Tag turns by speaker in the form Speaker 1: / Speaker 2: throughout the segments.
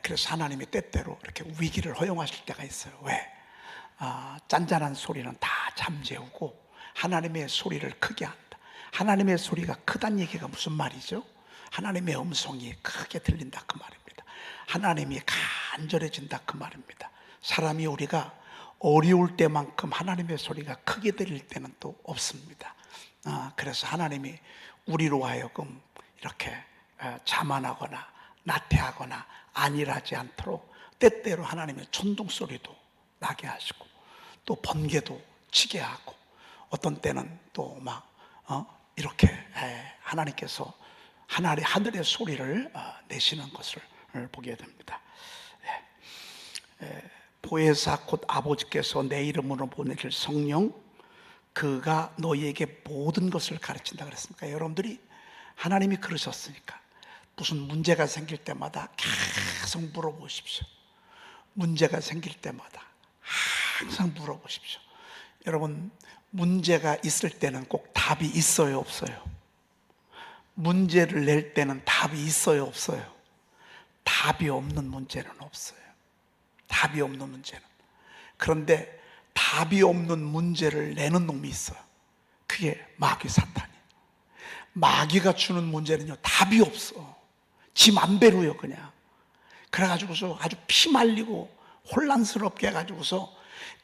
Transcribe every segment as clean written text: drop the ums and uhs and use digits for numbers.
Speaker 1: 그래서 하나님이 때때로 이렇게 위기를 허용하실 때가 있어요. 왜? 짠짠한 소리는 다 잠재우고 하나님의 소리를 크게 한다. 하나님의 소리가 크다는 얘기가 무슨 말이죠? 하나님의 음성이 크게 들린다 그 말입니다. 하나님이 간절해진다 그 말입니다. 사람이 우리가 어려울 때만큼 하나님의 소리가 크게 들릴 때는 또 없습니다. 그래서 하나님이 우리로 하여금 이렇게 자만하거나 나태하거나 안일하지 않도록 때때로 하나님의 천둥 소리도 나게 하시고 또 번개도 치게 하고 어떤 때는 또 막 이렇게 하나님께서 하늘의 소리를 내시는 것을 보게 됩니다. 보혜사 곧 아버지께서 내 이름으로 보내실 성령 그가 너희에게 모든 것을 가르친다 그랬습니까? 여러분들이 하나님이 그러셨으니까 무슨 문제가 생길 때마다 계속 물어보십시오. 문제가 생길 때마다 항상 물어보십시오. 여러분 문제가 있을 때는 꼭 답이 있어요 없어요? 문제를 낼 때는 답이 있어요 없어요? 답이 없는 문제는 없어요. 답이 없는 문제는. 그런데 답이 없는 문제를 내는 놈이 있어요. 그게 마귀 사탄이에요. 마귀가 주는 문제는요 답이 없어. 지 맘대로요 그냥. 그래가지고서 아주 피말리고 혼란스럽게 해가지고서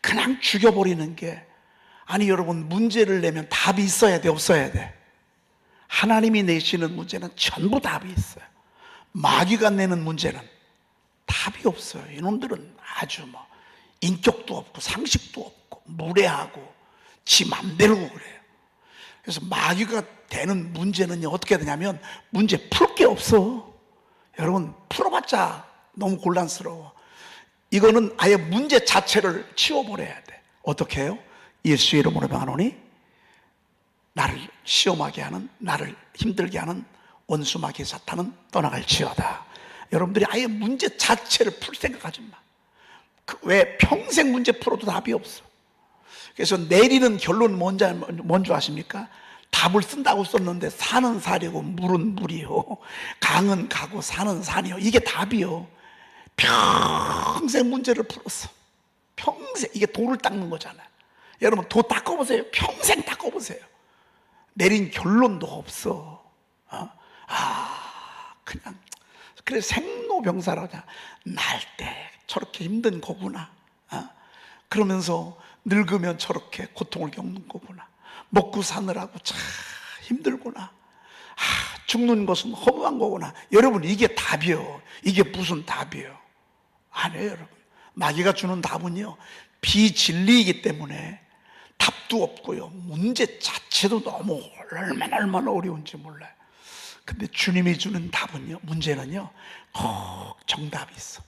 Speaker 1: 그냥 죽여버리는 게, 아니 여러분 문제를 내면 답이 있어야 돼 없어야 돼? 하나님이 내시는 문제는 전부 답이 있어요. 마귀가 내는 문제는 답이 없어요. 이놈들은 아주 인격도 없고 상식도 없고 무례하고 지 맘대로 그래요. 그래서 마귀가 되는 문제는요 어떻게 되냐면 문제 풀 게 없어. 여러분 풀어봤자 너무 곤란스러워. 이거는 아예 문제 자체를 치워버려야 돼. 어떻게 해요? 예수 이름으로 명하노니 나를 시험하게 하는, 나를 힘들게 하는 원수 마귀 사탄은 떠나갈지어다. 여러분들이 아예 문제 자체를 풀 생각하지 마. 왜? 평생 문제 풀어도 답이 없어. 그래서 내리는 결론은 뭔지 아십니까? 답을 쓴다고 썼는데 산은 사리고 물은 물이요, 강은 가고 산은 산이요, 이게 답이요. 평생 문제를 풀었어. 평생. 이게 돌을 닦는 거잖아요. 여러분 도 닦아보세요. 평생 닦아보세요. 내린 결론도 없어. 그냥. 그래서 생로병사라고 하잖아. 날 때 저렇게 힘든 거구나. 그러면서 늙으면 저렇게 고통을 겪는 거구나. 먹고 사느라고 참 힘들구나. 죽는 것은 허무한 거구나. 여러분 이게 답이요. 이게 무슨 답이요? 아니에요 여러분. 마귀가 주는 답은요 비진리이기 때문에 답도 없고요 문제 자체도 너무 얼마나 어려운지 몰라요. 근데 주님이 주는 답은요, 문제는요 꼭 정답이 있어.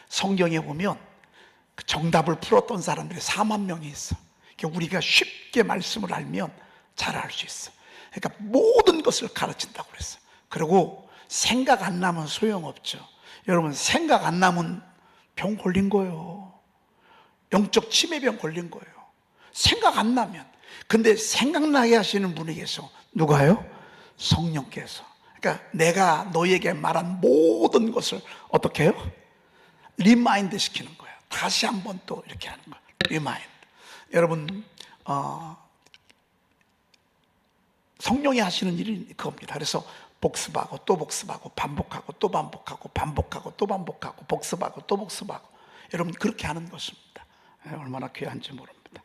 Speaker 1: 성경에 보면 그 정답을 풀었던 사람들이 4만 명이 있어. 그러니까 우리가 쉽게 말씀을 알면 잘 알 수 있어. 그러니까 모든 것을 가르친다고 그랬어. 그리고 생각 안 나면 소용없죠. 여러분 생각 안 나면 병 걸린 거예요. 영적 치매병 걸린 거예요. 생각 안 나면. 근데 생각나게 하시는 분이 계셔. 누가요? 성령께서. 그러니까 내가 너에게 말한 모든 것을 어떻게 해요? 리마인드 시키는 거예요. 다시 한번 또 이렇게 하는 거예요. 리마인드. 여러분 성령이 하시는 일이 그겁니다. 그래서 복습하고 또 복습하고 반복하고 또 반복하고 반복하고 또 반복하고 복습하고 또 복습하고. 여러분 그렇게 하는 것입니다. 얼마나 귀한지 모릅니다.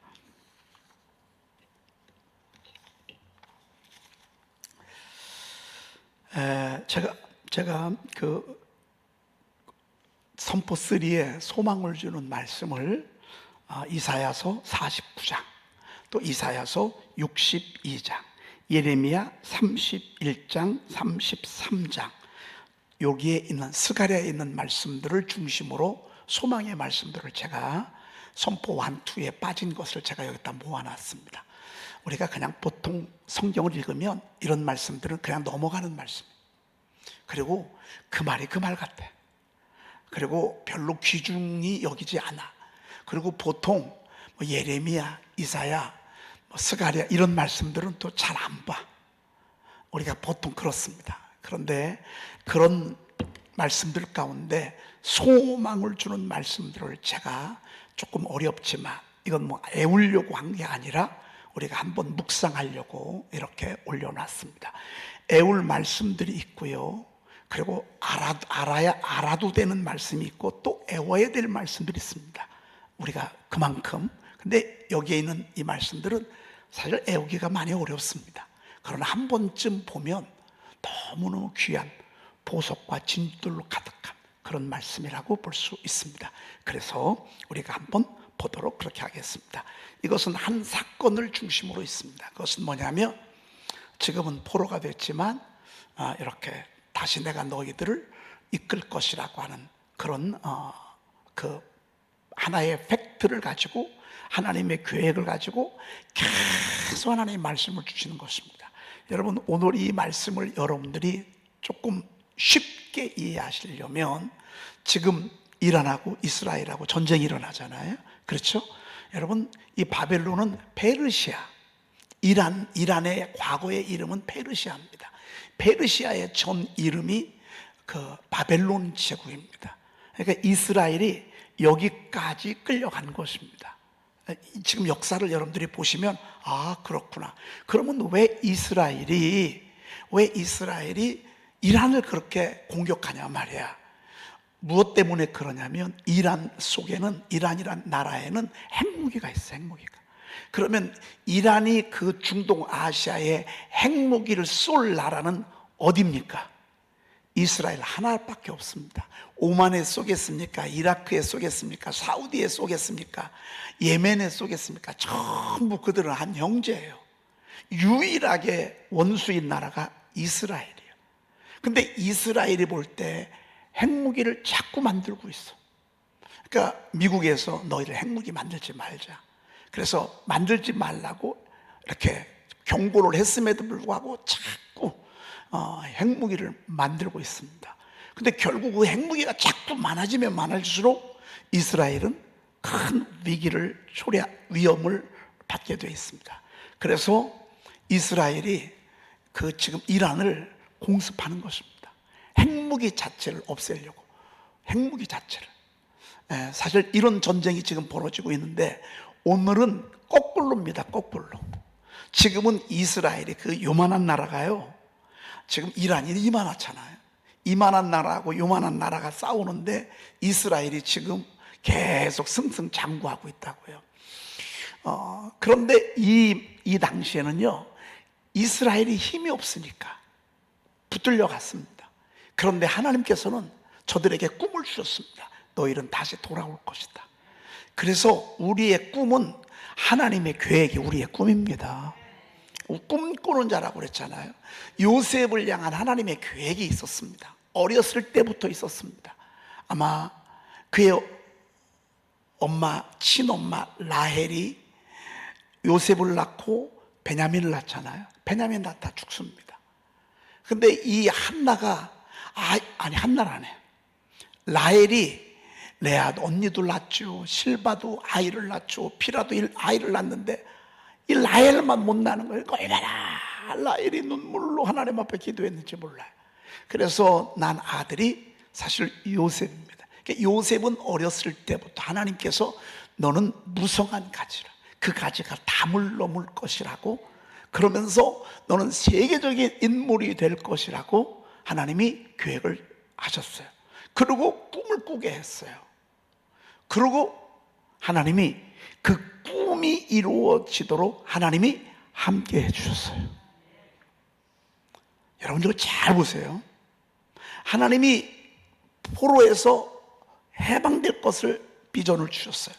Speaker 1: 제가 그 선포 3에 소망을 주는 말씀을 이사야서 49장, 또 이사야서 62장, 예레미야 31장, 33장, 여기에 있는 스가랴에 있는 말씀들을 중심으로 소망의 말씀들을 제가 선포 1, 2에 빠진 것을 제가 여기다 모아놨습니다. 우리가 그냥 보통 성경을 읽으면 이런 말씀들은 그냥 넘어가는 말씀, 그리고 그 말이 그 말 같아. 그리고 별로 귀중히 여기지 않아. 그리고 보통 예레미야, 이사야, 스가랴 이런 말씀들은 또 잘 안 봐. 우리가 보통 그렇습니다. 그런데 그런 말씀들 가운데 소망을 주는 말씀들을 제가 조금 어렵지만 이건 뭐 애우려고 한 게 아니라 우리가 한번 묵상하려고 이렇게 올려놨습니다. 애울 말씀들이 있고요. 그리고 알아도 되는 말씀이 있고 또 애워야 될 말씀들이 있습니다. 우리가 그만큼. 근데 여기에 있는 이 말씀들은 사실 애우기가 많이 어렵습니다. 그러나 한 번쯤 보면 너무너무 귀한 보석과 진들로 가득한 그런 말씀이라고 볼 수 있습니다. 그래서 우리가 한번 보도록 그렇게 하겠습니다. 이것은 한 사건을 중심으로 있습니다. 그것은 뭐냐면 지금은 포로가 됐지만 이렇게 다시 내가 너희들을 이끌 것이라고 하는 그런 그 하나의 팩트를 가지고 하나님의 계획을 가지고 계속 하나님의 말씀을 주시는 것입니다. 여러분, 오늘 이 말씀을 여러분들이 조금 쉽게 이해하시려면 지금 이란하고 이스라엘하고 전쟁이 일어나잖아요. 그렇죠? 여러분, 이 바벨론은 페르시아, 이란의 과거의 이름은 페르시아입니다. 페르시아의 전 이름이 그 바벨론 제국입니다. 그러니까 이스라엘이 여기까지 끌려간 것입니다. 지금 역사를 여러분들이 보시면 그렇구나. 그러면 왜 이스라엘이 이란을 그렇게 공격하냐 말이야. 무엇 때문에 그러냐면 이란이란 나라에는 핵무기가 있어요. 핵무기가. 그러면 이란이 그 중동 아시아에 핵무기를 쏠 나라는 어디입니까? 이스라엘 하나밖에 없습니다. 오만에 쏘겠습니까? 이라크에 쏘겠습니까? 사우디에 쏘겠습니까? 예멘에 쏘겠습니까? 전부 그들은 한 형제예요. 유일하게 원수인 나라가 이스라엘이에요. 근데 이스라엘이 볼 때 핵무기를 자꾸 만들고 있어. 그러니까 미국에서 너희들 핵무기 만들지 말자. 그래서 만들지 말라고 이렇게 경고를 했음에도 불구하고 자꾸 핵무기를 만들고 있습니다. 근데 결국 그 핵무기가 자꾸 많아지면 많아질수록 이스라엘은 큰 위험을 받게 되어 있습니다. 그래서 이스라엘이 지금 이란을 공습하는 것입니다. 핵무기 자체를 없애려고. 핵무기 자체를. 사실 이런 전쟁이 지금 벌어지고 있는데 오늘은 거꾸로입니다. 거꾸로. 지금은 이스라엘이 그 요만한 나라가요, 지금 이란이 이만하잖아요. 이만한 나라하고 요만한 나라가 싸우는데 이스라엘이 지금 계속 승승장구하고 있다고요. 그런데 이 당시에는요, 이스라엘이 힘이 없으니까 붙들려 갔습니다. 그런데 하나님께서는 저들에게 꿈을 주셨습니다. 너희는 다시 돌아올 것이다. 그래서 우리의 꿈은 하나님의 계획이 우리의 꿈입니다. 꿈꾸는 자라고 그랬잖아요. 요셉을 향한 하나님의 계획이 있었습니다. 어렸을 때부터 있었습니다. 아마 그의 친엄마 라헬이 요셉을 낳고 베냐민을 낳잖아요. 베냐민 낳다 죽습니다. 근데 이 한나가 한나라네. 라헬이 레아 언니도 낳죠. 실바도 아이를 낳죠. 피라도 아이를 낳는데 이 라헬만 못 낳는 거예요. 얼마나 라헬이 눈물로 하나님 앞에 기도했는지 몰라요. 그래서 난 아들이 사실 요셉입니다. 그러니까 요셉은 어렸을 때부터 하나님께서 너는 무성한 가지라. 그 가지가 담을 넘을 것이라고, 그러면서 너는 세계적인 인물이 될 것이라고 하나님이 계획을 하셨어요. 그리고 꿈을 꾸게 했어요. 그리고 하나님이 그 꿈이 이루어지도록 하나님이 함께 해주셨어요. 여러분 이거 잘 보세요. 하나님이 포로에서 해방될 것을 비전을 주셨어요.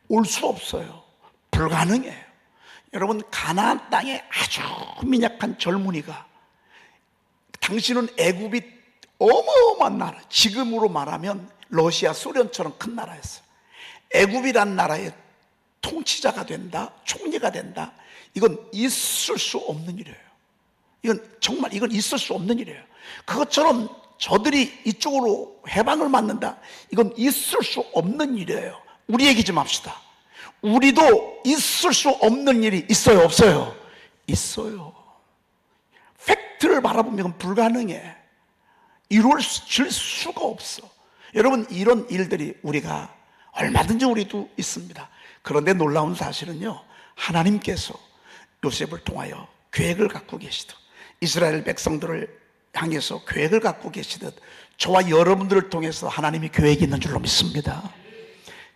Speaker 1: 올 수 없어요. 불가능해요. 여러분, 가나안 땅에 아주 민약한 젊은이가, 당신은 애굽이 어마어마한 나라, 지금으로 말하면 러시아, 소련처럼 큰 나라였어요. 애굽이란 나라의 통치자가 된다, 총리가 된다. 이건 있을 수 없는 일이에요. 이건 있을 수 없는 일이에요. 그것처럼 저들이 이쪽으로 해방을 맞는다. 이건 있을 수 없는 일이에요. 우리 얘기 좀 합시다. 우리도 있을 수 없는 일이 있어요, 없어요? 있어요. 팩트를 바라보면 불가능해. 이루어질 수가 없어. 여러분, 이런 일들이 우리가 얼마든지 우리도 있습니다. 그런데 놀라운 사실은요, 하나님께서 요셉을 통하여 계획을 갖고 계시듯, 이스라엘 백성들을 향해서 계획을 갖고 계시듯 저와 여러분들을 통해서 하나님이 계획이 있는 줄로 믿습니다.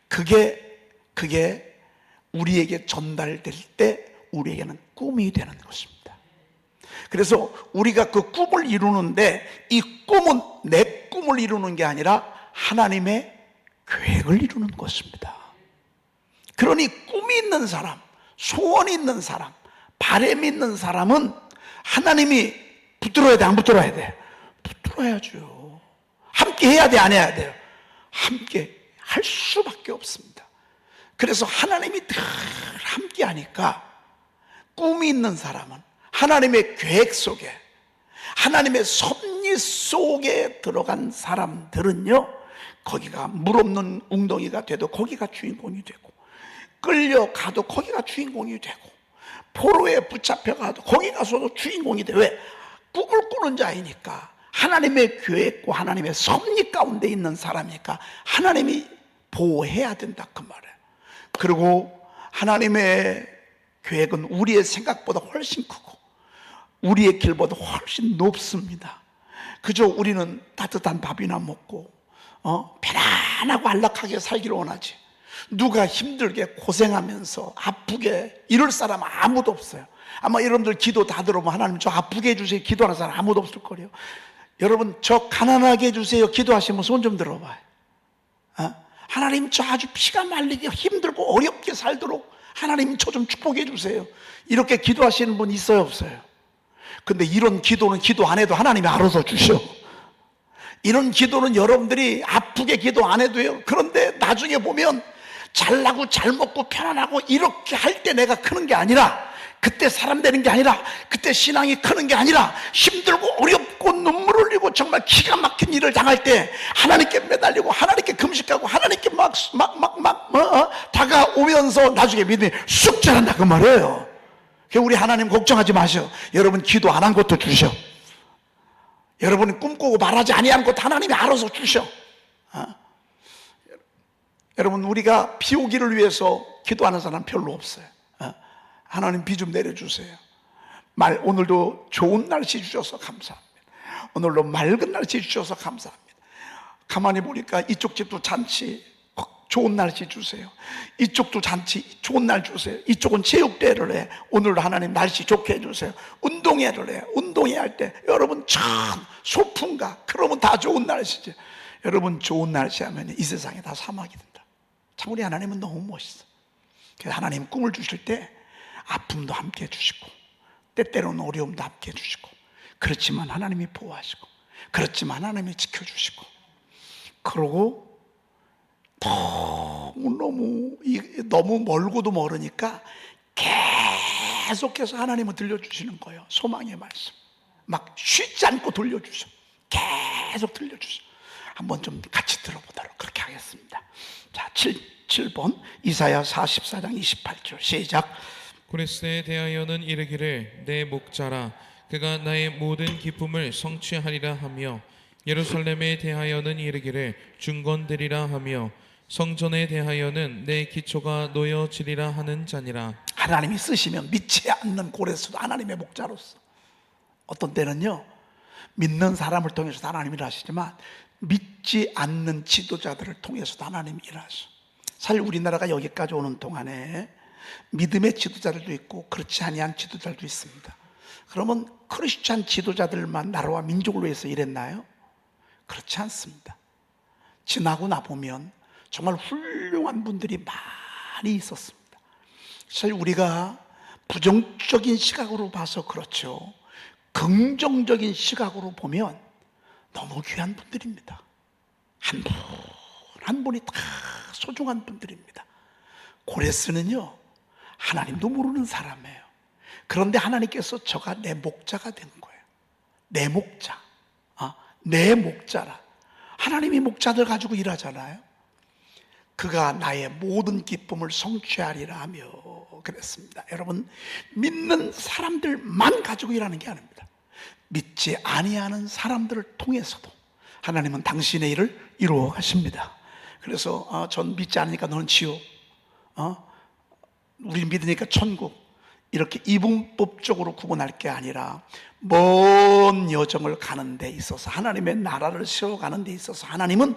Speaker 1: 그게 우리에게 전달될 때 우리에게는 꿈이 되는 것입니다. 그래서 우리가 그 꿈을 이루는데, 이 꿈은 내 꿈을 이루는 게 아니라 하나님의 계획을 이루는 것입니다. 그러니 꿈이 있는 사람, 소원이 있는 사람, 바람이 있는 사람은 하나님이 붙들어야 돼, 안 붙들어야 돼? 붙들어야죠. 함께 해야 돼, 안 해야 돼요? 함께 할 수밖에 없습니다. 그래서 하나님이 늘 함께 하니까 꿈이 있는 사람은 하나님의 계획 속에, 하나님의 섭리 속에 들어간 사람들은요, 거기가 물 없는 웅덩이가 돼도 거기가 주인공이 되고, 끌려가도 거기가 주인공이 되고, 포로에 붙잡혀가도 거기 가서도 주인공이 돼. 왜? 꿈을 꾸는 자이니까, 하나님의 계획과 하나님의 섭리 가운데 있는 사람이니까 하나님이 보호해야 된다, 그 말이에요. 그리고 하나님의 계획은 우리의 생각보다 훨씬 크고 우리의 길보다 훨씬 높습니다. 그저 우리는 따뜻한 밥이나 먹고 편안하고 안락하게 살기를 원하지, 누가 힘들게 고생하면서 아프게 이럴 사람 아무도 없어요. 아마 여러분들 기도 다 들어보면 하나님 저 아프게 해주세요 기도하는 사람 아무도 없을 거예요. 여러분, 저 가난하게 해주세요 기도하시면 손 좀 들어봐요. 하나님 저 아주 피가 말리게 힘들고 어렵게 살도록 하나님 저 좀 축복해 주세요, 이렇게 기도하시는 분 있어요, 없어요? 근데 이런 기도는 기도 안 해도 하나님이 알아서 주셔. 이런 기도는 여러분들이 아프게 기도 안 해도요, 그런데 나중에 보면 잘나고 잘 먹고 편안하고 이렇게 할 때 내가 크는 게 아니라, 그때 사람 되는 게 아니라, 그때 신앙이 크는 게 아니라, 힘들고 어렵고 눈물 흘리고 정말 기가 막힌 일을 당할 때 하나님께 매달리고 하나님께 금식하고 하나님께 막 다가오면서 나중에 믿음이 쑥 자란다, 그 말이에요. 우리 하나님 걱정하지 마셔. 여러분 기도 안 한 것도 주셔. 여러분이 꿈꾸고 말하지 아니한 것도 하나님이 알아서 주셔. 여러분, 우리가 비 오기를 위해서 기도하는 사람 별로 없어요. 하나님 비 좀 내려주세요. 오늘도 좋은 날씨 주셔서 감사합니다. 오늘도 맑은 날씨 주셔서 감사합니다. 가만히 보니까 이쪽 집도 잔치 좋은 날씨 주세요, 이쪽도 잔치 좋은 날 주세요, 이쪽은 체육대회를 해, 오늘도 하나님 날씨 좋게 해주세요, 운동회를 해, 운동회 할 때 여러분 참 소풍가, 그러면 다 좋은 날씨지. 여러분, 좋은 날씨 하면 이 세상에 다 사막이 된다. 참 우리 하나님은 너무 멋있어. 그래서 하나님 꿈을 주실 때 아픔도 함께 해주시고, 때때로는 어려움도 함께 해주시고, 그렇지만 하나님이 보호하시고, 그렇지만 하나님이 지켜주시고, 그러고 너무 멀고도 멀으니까 계속해서 하나님은 들려주시는 거예요. 소망의 말씀 막 쉬지 않고 들려주셔. 계속 들려주셔. 한번 좀 같이 들어보도록 그렇게 하겠습니다. 자, 7번 이사야 44장 28절 시작.
Speaker 2: 고레스에 대하여는 이르기를 내 목자라 그가 나의 모든 기쁨을 성취하리라 하며, 예루살렘에 대하여는 이르기를 중건되리라 하며, 성전에 대하여는 내 기초가 놓여지리라 하는 자니라.
Speaker 1: 하나님이 쓰시면 믿지 않는 고레스도 하나님의 목자로서, 어떤 때는요 믿는 사람을 통해서도 하나님이 일하시지만 믿지 않는 지도자들을 통해서도 하나님이 일하셔. 사실 우리나라가 여기까지 오는 동안에 믿음의 지도자들도 있고 그렇지 아니한 지도자들도 있습니다. 그러면 크리스찬 지도자들만 나라와 민족을 위해서 일했나요? 그렇지 않습니다. 지나고 나보면 정말 훌륭한 분들이 많이 있었습니다. 사실 우리가 부정적인 시각으로 봐서 그렇죠, 긍정적인 시각으로 보면 너무 귀한 분들입니다. 한 분 한 분이 다 소중한 분들입니다. 고레스는요 하나님도 모르는 사람이에요. 그런데 하나님께서 저가 내 목자가 된 거예요. 내 목자, 내 목자라. 하나님이 목자들 가지고 일하잖아요. 그가 나의 모든 기쁨을 성취하리라 하며 그랬습니다. 여러분, 믿는 사람들만 가지고 일하는 게 아닙니다. 믿지 아니하는 사람들을 통해서도 하나님은 당신의 일을 이루어 가십니다. 그래서 전 믿지 않으니까 너는 지옥, 우리 믿으니까 천국, 이렇게 이분법적으로 구분할 게 아니라 먼 여정을 가는 데 있어서, 하나님의 나라를 세워가는 데 있어서 하나님은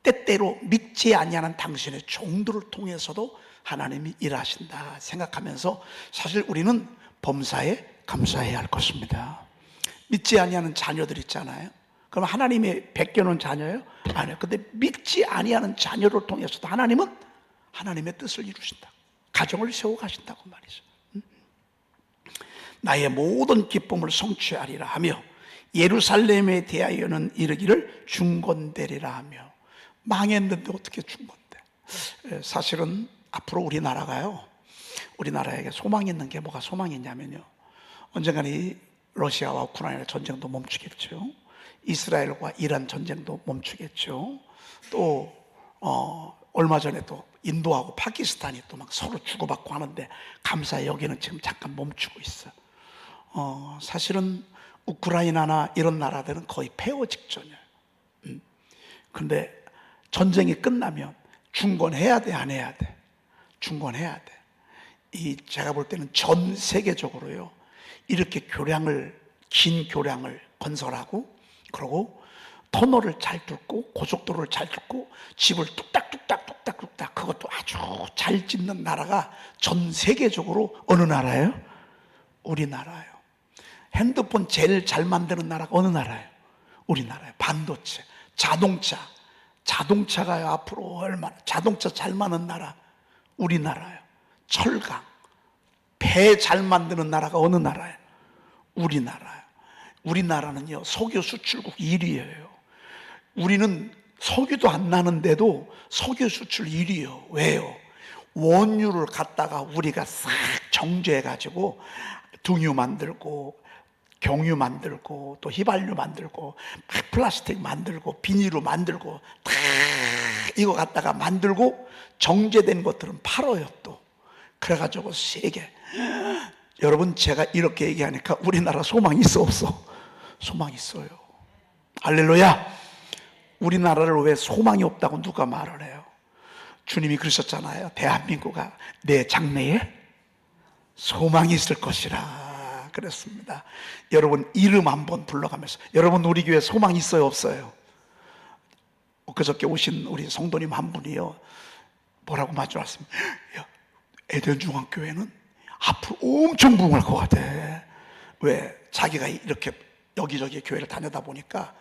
Speaker 1: 때때로 믿지 아니하는 당신의 종들을 통해서도 하나님이 일하신다 생각하면서, 사실 우리는 범사에 감사해야 할 것입니다. 믿지 아니하는 자녀들 있잖아요. 그럼 하나님의 베껴놓은 자녀예요? 아니요. 근데 믿지 아니하는 자녀를 통해서도 하나님은 하나님의 뜻을 이루신다, 가정을 세워가신다고 말이죠. 나의 모든 기쁨을 성취하리라 하며 예루살렘에 대하여는 이르기를 중건되리라 하며. 망했는데 어떻게 중건돼? 사실은 앞으로 우리나라가요, 우리나라에게 소망이 있는 게 뭐가 소망이 있냐면요, 언젠가는 이 러시아와 우크라이나 전쟁도 멈추겠죠. 이스라엘과 이란 전쟁도 멈추겠죠. 또 얼마 전에 또 인도하고 파키스탄이 또 막 서로 주고받고 하는데 감사히 여기는 지금 잠깐 멈추고 있어. 사실은 우크라이나나 이런 나라들은 거의 폐허 직전이에요. 근데 전쟁이 끝나면 중건해야 돼, 안 해야 돼? 중건해야 돼. 제가 볼 때는 전 세계적으로요, 이렇게 긴 교량을 건설하고, 그리고 터널을 잘 뚫고, 고속도로를 잘 뚫고, 집을 뚝딱뚝딱 그것도 아주 잘 짓는 나라가 전 세계적으로 어느 나라예요? 우리나라예요. 핸드폰 제일 잘 만드는 나라가 어느 나라예요? 우리나라예요. 반도체, 자동차가요 앞으로 얼마나, 자동차 잘 만드는 나라 우리나라예요. 철강, 배 잘 만드는 나라가 어느 나라예요? 우리나라예요. 우리나라는요 석유 수출국 1위예요. 우리는 석유도 안 나는데도 석유 수출 1위예요. 왜요? 원유를 갖다가 우리가 싹 정제해가지고 등유 만들고, 경유 만들고, 또 휘발유 만들고, 플라스틱 만들고, 비닐로 만들고, 다 이거 갖다가 만들고 정제된 것들은 팔아요 또. 그래가지고 세계. 여러분, 제가 이렇게 얘기하니까 우리나라 소망이 있어 없어? 소망이 있어요. 할렐루야. 우리나라를 왜 소망이 없다고 누가 말을 해요? 주님이 그러셨잖아요. 대한민국아, 내 장래에 소망이 있을 것이라 그랬습니다. 여러분, 이름 한번 불러가면서, 여러분 우리 교회 소망 있어요 없어요? 그저께 오신 우리 성도님 한 분이요, 뭐라고 말씀하셨습니까? 에덴 중앙교회는 앞으로 엄청 부흥할 것 같아. 왜? 자기가 이렇게 여기저기 교회를 다니다 보니까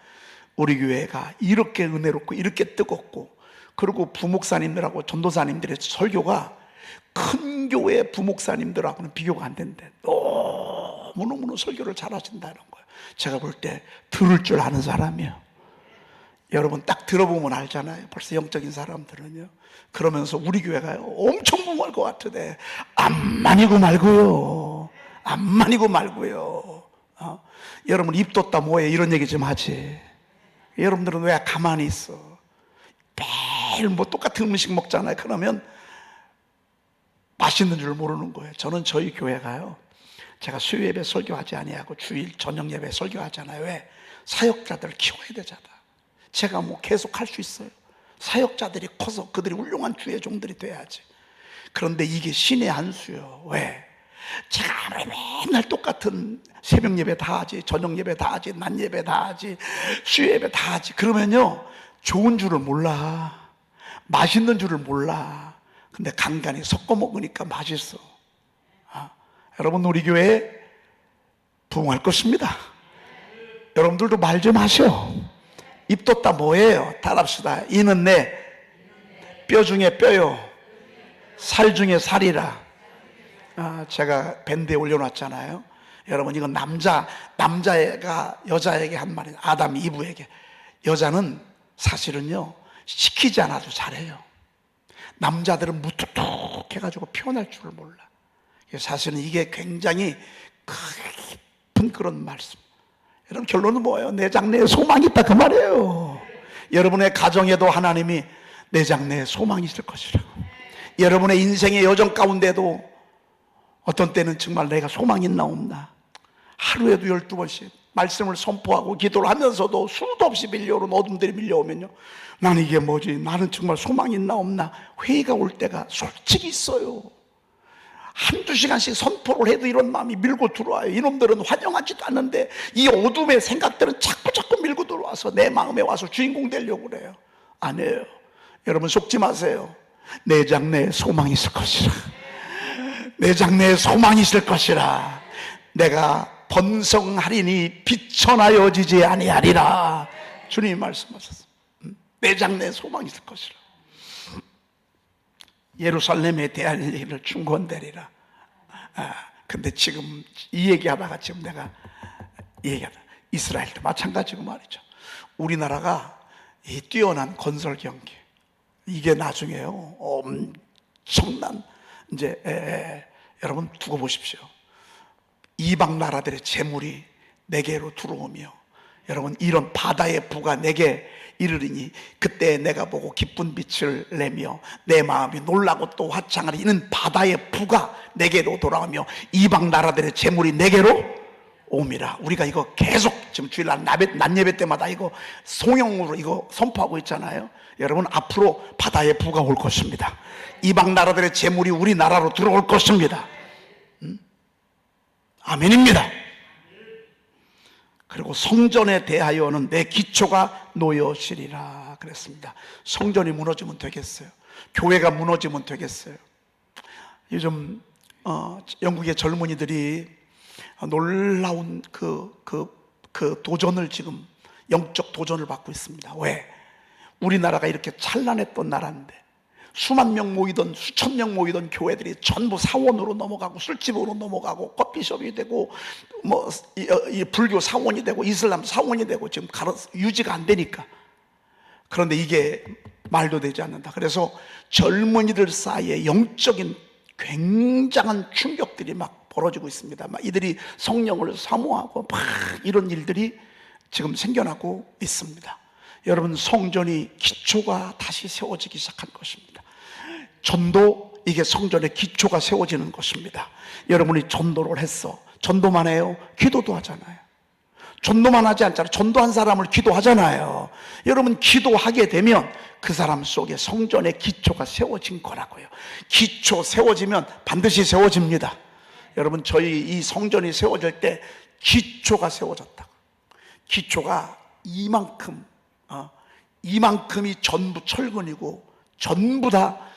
Speaker 1: 우리 교회가 이렇게 은혜롭고 이렇게 뜨겁고, 그리고 부목사님들하고 전도사님들의 설교가 큰 교회 부목사님들하고는 비교가 안 된대. 너무너무 설교를 잘하신다는 거예요. 제가 볼 때 들을 줄 아는 사람이에요. 여러분 딱 들어보면 알잖아요. 벌써 영적인 사람들은요. 그러면서 우리 교회가 엄청 부흥할 것 같은데 암만이고 말고요. 암만이고 말고요. 여러분 입 뒀다 뭐해, 이런 얘기 좀 하지. 여러분들은 왜 가만히 있어? 매일 뭐 똑같은 음식 먹잖아요. 그러면 맛있는 줄 모르는 거예요. 저는 저희 교회가요, 제가 수요 예배 설교하지 아니하고 주일 저녁 예배 설교하잖아요. 왜? 사역자들을 키워야 되잖아. 제가 뭐 계속 할 수 있어요? 사역자들이 커서 그들이 훌륭한 주의 종들이 돼야지. 그런데 이게 신의 한 수요. 왜? 제가 아무리 맨날 똑같은 새벽 예배 다 하지, 저녁 예배 다 하지, 낮 예배 다 하지, 수요 예배 다 하지, 그러면요 좋은 줄을 몰라, 맛있는 줄을 몰라. 근데 간간히 섞어 먹으니까 맛있어. 여러분 우리 교회에 부흥할 것입니다. 여러분들도 말 좀 하셔. 입 뒀다 뭐예요? 답합시다. 이는 내 뼈 중에 뼈요, 살 중에 살이라. 제가 밴드에 올려놨잖아요. 여러분 이건 남자가 여자에게 한 말이에요. 아담이 이브에게. 여자는 사실은요 시키지 않아도 잘해요. 남자들은 무뚝뚝해가지고 표현할 줄을 몰라. 사실은 이게 굉장히 깊은 그런 말씀. 여러분 결론은 뭐예요? 내 장래에 소망이 있다 그 말이에요. 여러분의 가정에도 하나님이 내 장래에 소망이 있을 것이라고. 여러분의 인생의 여정 가운데도 어떤 때는 정말 내가 소망이 있나 없나, 하루에도 12번씩 말씀을 선포하고 기도를 하면서도 수도 없이 밀려오는 어둠들이 밀려오면요, 나는 이게 뭐지? 나는 정말 소망이 있나 없나 회의가 올 때가 솔직히 있어요. 한두 시간씩 선포를 해도 이런 마음이 밀고 들어와요. 이놈들은 환영하지도 않는데 이 어둠의 생각들은 자꾸 밀고 들어와서 내 마음에 와서 주인공 되려고 그래요. 아니에요. 여러분 속지 마세요. 내 장래에 소망이 있을 것이라. 내 장래에 소망이 있을 것이라. 내가 번성하리니 비천하여지지 아니하리라. 주님이 말씀하셨어요. 내 장래에 소망이 있을 것이라. 예루살렘에 대한 얘기를 충고되리라. 근데 지금 이 얘기하다가 지금 내가 얘기하다 이스라엘도 마찬가지고 말이죠. 우리나라가 이 뛰어난 건설 경기, 이게 나중에요 엄청난 이제 여러분 두고 보십시오. 이방 나라들의 재물이 내게로 들어오며 여러분 이런 바다의 부가 내게 이르리니 그때 내가 보고 기쁜 빛을 내며 내 마음이 놀라고 또 화창하리. 이는 바다의 부가 내게로 돌아오며 이방 나라들의 재물이 내게로 옴이라. 우리가 이거 계속 지금 주일날 낮 예배 때마다 이거 송영으로 이거 선포하고 있잖아요. 여러분 앞으로 바다의 부가 올 것입니다. 이방 나라들의 재물이 우리나라로 들어올 것입니다. 아멘입니다. 그리고 성전에 대하여는 내 기초가 놓여지리라 그랬습니다. 성전이 무너지면 되겠어요? 교회가 무너지면 되겠어요? 요즘 영국의 젊은이들이 놀라운 그 도전을 지금 영적 도전을 받고 있습니다. 왜? 우리나라가 이렇게 찬란했던 나라인데 수만 명 모이던 수천 명 모이던 교회들이 전부 사원으로 넘어가고 술집으로 넘어가고 커피숍이 되고 뭐 이 불교 사원이 되고 이슬람 사원이 되고 지금 유지가 안 되니까. 그런데 이게 말도 되지 않는다. 그래서 젊은이들 사이에 영적인 굉장한 충격들이 막 벌어지고 있습니다. 막 이들이 성령을 사모하고 막 이런 일들이 지금 생겨나고 있습니다. 여러분 성전이 기초가 다시 세워지기 시작한 것입니다. 전도, 이게 성전의 기초가 세워지는 것입니다. 여러분이 전도를 했어. 전도만 해요? 기도도 하잖아요. 전도만 하지 않잖아요. 전도한 사람을 기도하잖아요. 여러분 기도하게 되면 그 사람 속에 성전의 기초가 세워진 거라고요. 기초 세워지면 반드시 세워집니다. 여러분 저희 이 성전이 세워질 때 기초가 세워졌다고. 기초가 이만큼이 전부 철근이고 전부 다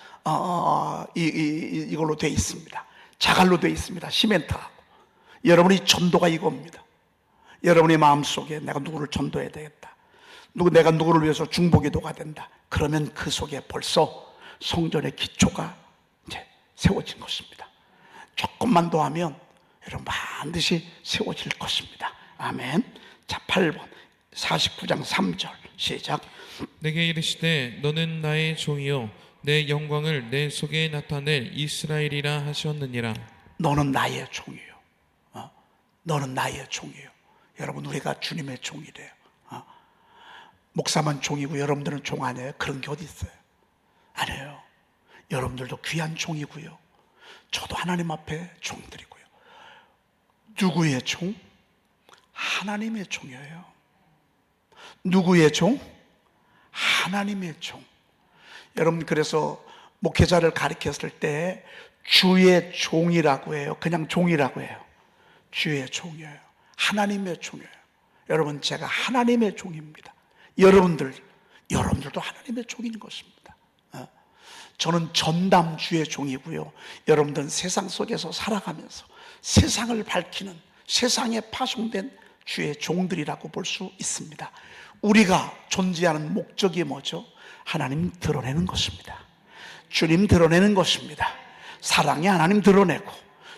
Speaker 1: 이걸로 되어 있습니다. 자갈로 되어 있습니다. 시멘트하고. 여러분이 전도가 이겁니다. 여러분의 마음속에 내가 누구를 전도해야 되겠다, 내가 누구를 위해서 중보기도가 된다, 그러면 그 속에 벌써 성전의 기초가 이제 세워진 것입니다. 조금만 더 하면 여러분 반드시 세워질 것입니다. 아멘. 자 8번 49장 3절 시작.
Speaker 2: 내게 이르시되 너는 나의 종이요 내 영광을 내 속에 나타낼 이스라엘이라 하셨느니라.
Speaker 1: 너는 나의 종이요. 너는 나의 종이요. 여러분 우리가 주님의 종이래요. 목사만 종이고 여러분들은 종 아니에요? 그런 게 어디 있어요? 아니에요. 여러분들도 귀한 종이고요. 저도 하나님 앞에 종들이고요. 누구의 종? 하나님의 종이에요. 누구의 종? 하나님의 종. 여러분 그래서 목회자를 가리켰을 때 주의 종이라고 해요? 그냥 종이라고 해요? 주의 종이에요. 하나님의 종이에요. 여러분 제가 하나님의 종입니다. 여러분들도 하나님의 종인 것입니다. 저는 전담주의 종이고요. 여러분들은 세상 속에서 살아가면서 세상을 밝히는, 세상에 파송된 주의 종들이라고 볼 수 있습니다. 우리가 존재하는 목적이 뭐죠? 하나님 드러내는 것입니다. 주님 드러내는 것입니다. 사랑의 하나님 드러내고,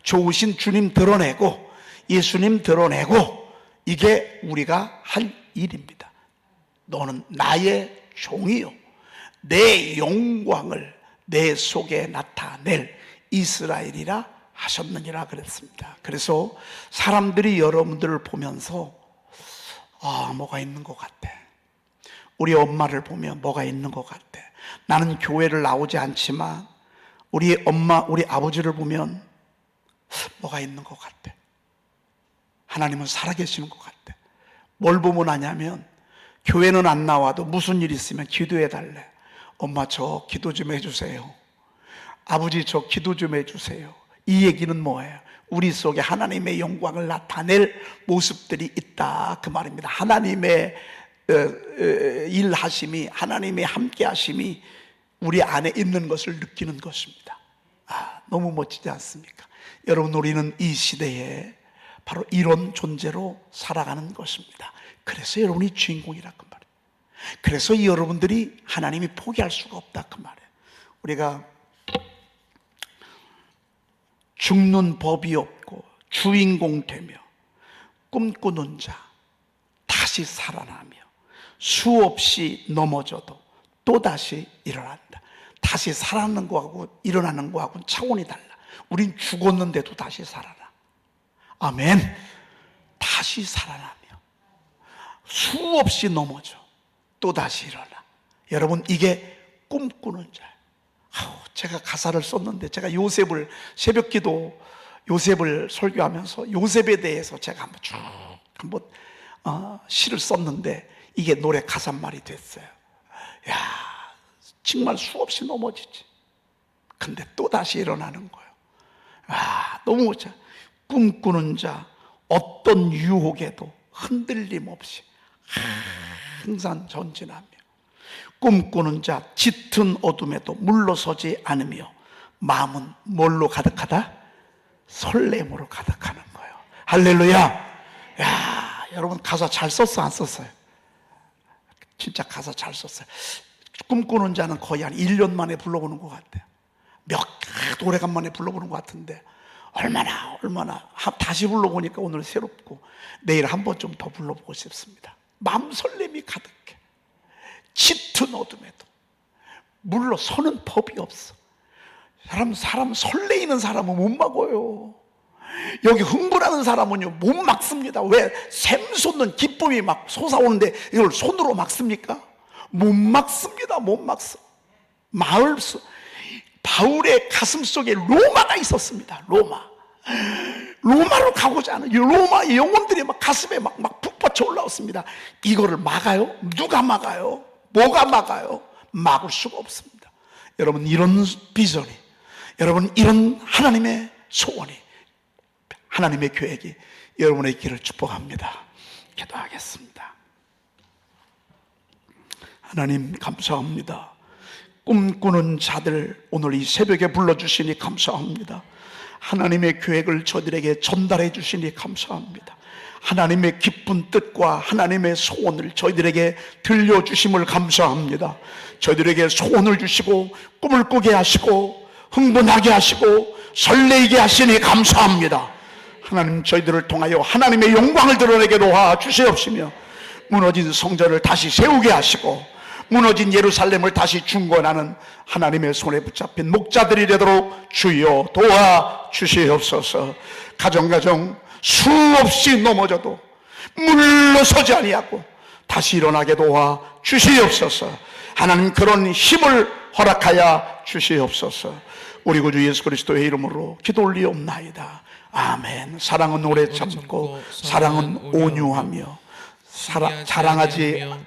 Speaker 1: 좋으신 주님 드러내고, 예수님 드러내고, 이게 우리가 할 일입니다. 너는 나의 종이요 내 영광을 내 속에 나타낼 이스라엘이라 하셨느니라 그랬습니다. 그래서 사람들이 여러분들을 보면서 뭐가 있는 것 같아. 우리 엄마를 보면 뭐가 있는 것 같아. 나는 교회를 나오지 않지만 우리 엄마, 우리 아버지를 보면 뭐가 있는 것 같아. 하나님은 살아계시는 것 같아. 뭘 보면 하냐면 교회는 안 나와도 무슨 일 있으면 기도해 달래. 엄마 저 기도 좀 해주세요. 아버지 저 기도 좀 해주세요. 이 얘기는 뭐예요? 우리 속에 하나님의 영광을 나타낼 모습들이 있다 그 말입니다. 하나님의 일하심이, 하나님의 함께하심이 우리 안에 있는 것을 느끼는 것입니다. 너무 멋지지 않습니까? 여러분, 우리는 이 시대에 바로 이런 존재로 살아가는 것입니다. 그래서 여러분이 주인공이라 그 말이에요. 그래서 여러분들이 하나님이 포기할 수가 없다 그 말이에요. 우리가 죽는 법이 없고 주인공 되며 꿈꾸는 자, 다시 살아나며 수없이 넘어져도 또다시 일어난다. 다시 살아나는 거하고 일어나는 거하고는 차원이 달라. 우린 죽었는데도 다시 살아나. 아멘. 다시 살아나며 수없이 넘어져 또다시 일어나. 여러분, 이게 꿈꾸는 자예요. 제가 가사를 썼는데, 제가 요셉을, 새벽기도 요셉을 설교하면서 요셉에 대해서 제가 한번 시를 썼는데 이게 노래 가사말이 됐어요. 야, 정말 수없이 넘어지지. 근데 또다시 일어나는 거예요. 너무 멋져. 꿈꾸는 자, 어떤 유혹에도 흔들림 없이 항상 전진하며, 꿈꾸는 자, 짙은 어둠에도 물러서지 않으며, 마음은 뭘로 가득하다? 설렘으로 가득하는 거예요. 할렐루야. 야, 여러분 가사 잘 썼어 안 썼어요? 진짜 가사 잘 썼어요. 꿈꾸는 자는 거의 한 1년 만에 불러보는 것 같아요. 오래간만에 불러보는 것 같은데 얼마나 다시 불러보니까 오늘 새롭고 내일 한 번 좀 더 불러보고 싶습니다. 마음 설렘이 가득해. 짙은 어둠에도 물러서는 법이 없어. 사람 설레이는 사람은 못 막아요. 여기 흥분하는 사람은요 못 막습니다. 왜? 샘솟는 기쁨이 막 솟아오는데 이걸 손으로 막습니까? 못 막습니다. 못 막어. 바울의 가슴 속에 로마가 있었습니다. 로마로 가고자 하는 이 로마의 영혼들이 막 가슴에 막 북받쳐 올라왔습니다. 이거를 막아요? 누가 막아요? 뭐가 막아요? 막을 수가 없습니다. 여러분, 이런 비전이, 여러분 이런 하나님의 소원이, 하나님의 계획이 여러분의 길을 축복합니다. 기도하겠습니다. 하나님 감사합니다. 꿈꾸는 자들 오늘 이 새벽에 불러주시니 감사합니다. 하나님의 계획을 저들에게 전달해 주시니 감사합니다. 하나님의 기쁜 뜻과 하나님의 소원을 저희들에게 들려주심을 감사합니다. 저희들에게 소원을 주시고 꿈을 꾸게 하시고 흥분하게 하시고 설레게 하시니 감사합니다. 하나님, 저희들을 통하여 하나님의 영광을 드러내게 도와주시옵시며 무너진 성전을 다시 세우게 하시고 무너진 예루살렘을 다시 중건하는 하나님의 손에 붙잡힌 목자들이 되도록 주여 도와주시옵소서. 가정 수없이 넘어져도 물러서지 아니하고 다시 일어나게 도와주시옵소서. 하나님, 그런 힘을 허락하여 주시옵소서. 우리 구주 예수 그리스도의 이름으로 기도 올리옵나이다. 아멘. 사랑은 오래 참고 사랑은 온유하며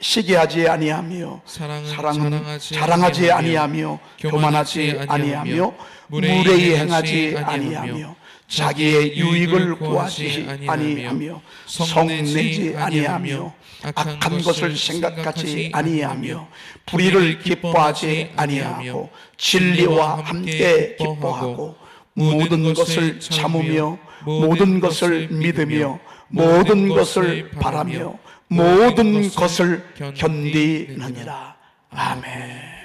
Speaker 1: 시기하지 아니하며 사랑은 자랑하지 아니하며 교만하지 아니하며 무례히 행하지 아니하며 자기의 유익을 구하지 아니하며 성내지 아니하며 악한 것을 생각하지 아니하며 불의를 기뻐하지 아니하고 진리와 함께 기뻐하고 모든 것을 참으며 모든 것을 믿으며 모든 것을 바라며 모든 것을 견디느니라. 아멘.